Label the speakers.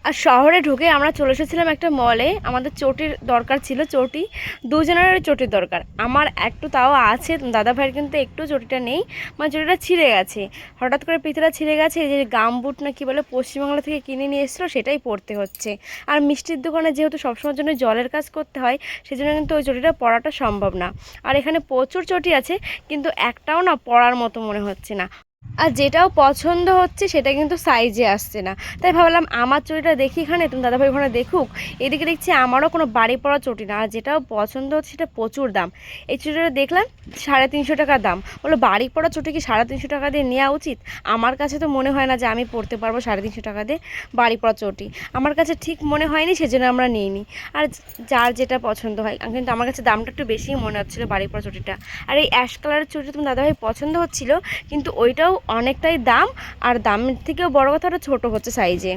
Speaker 1: আর শহরে ঢুকে আমরা চলে এসেছিলাম একটা মলে। আমাদের চটির দরকার ছিল, চটি দুজনেরই চটির দরকার। আমার একটু তাও আছে, দাদা ভাইয়ের কিন্তু একটু চটিটা নেই, মানে চটিটা ছিঁড়ে গেছে। হঠাৎ করে পিঠেটা ছিঁড়ে গেছে, এই যে গামবুট না কি বলে পশ্চিমবাংলা থেকে কিনে নিয়ে এসেছিলো, সেটাই পরতে হচ্ছে। আর মিষ্টির দোকানে যেহেতু সবসময়ের জন্য জলের কাজ করতে হয়, সেজন্য কিন্তু ওই চটিটা পরাটা সম্ভব না। আর এখানে প্রচুর চটি আছে, কিন্তু একটাও না পরার মতো মনে হচ্ছে না। আর যেটাও পছন্দ হচ্ছে সেটা কিন্তু সাইজে আসছে না। তাই ভাবলাম আমার চটিটা দেখি এখানে, তুমি দাদাভাই ওখানে দেখুক। এদিকে দেখছি আমারও কোনো বাড়ি পড়া চটি না, আর যেটাও পছন্দ হচ্ছে সেটা প্রচুর দাম। এই চটিটা দেখলাম 350 টাকা দাম। বলো বাড়ি পড়া চটি কি 350 টাকা দিয়ে নেওয়া উচিত? আমার কাছে তো মনে হয় না যে আমি পরতে পারবো 350 টাকা দিয়ে বাড়ি পড়া চটি। আমার কাছে ঠিক মনে হয়নি, সেজন্য আমরা নিইনি। আর যার যেটা পছন্দ হয়, কিন্তু আমার কাছে দামটা একটু বেশিই মনে হচ্ছিলো বাড়ি পড়া চটিটা। আর এই অ্যাশ কালারের চটিটা তুমি দাদাভাই পছন্দ হচ্ছিলো, কিন্তু ওইটাও অনেকটাই দাম। আর দামের থেকেও বড় কথা, ওটা ছোটো হচ্ছে সাইজে।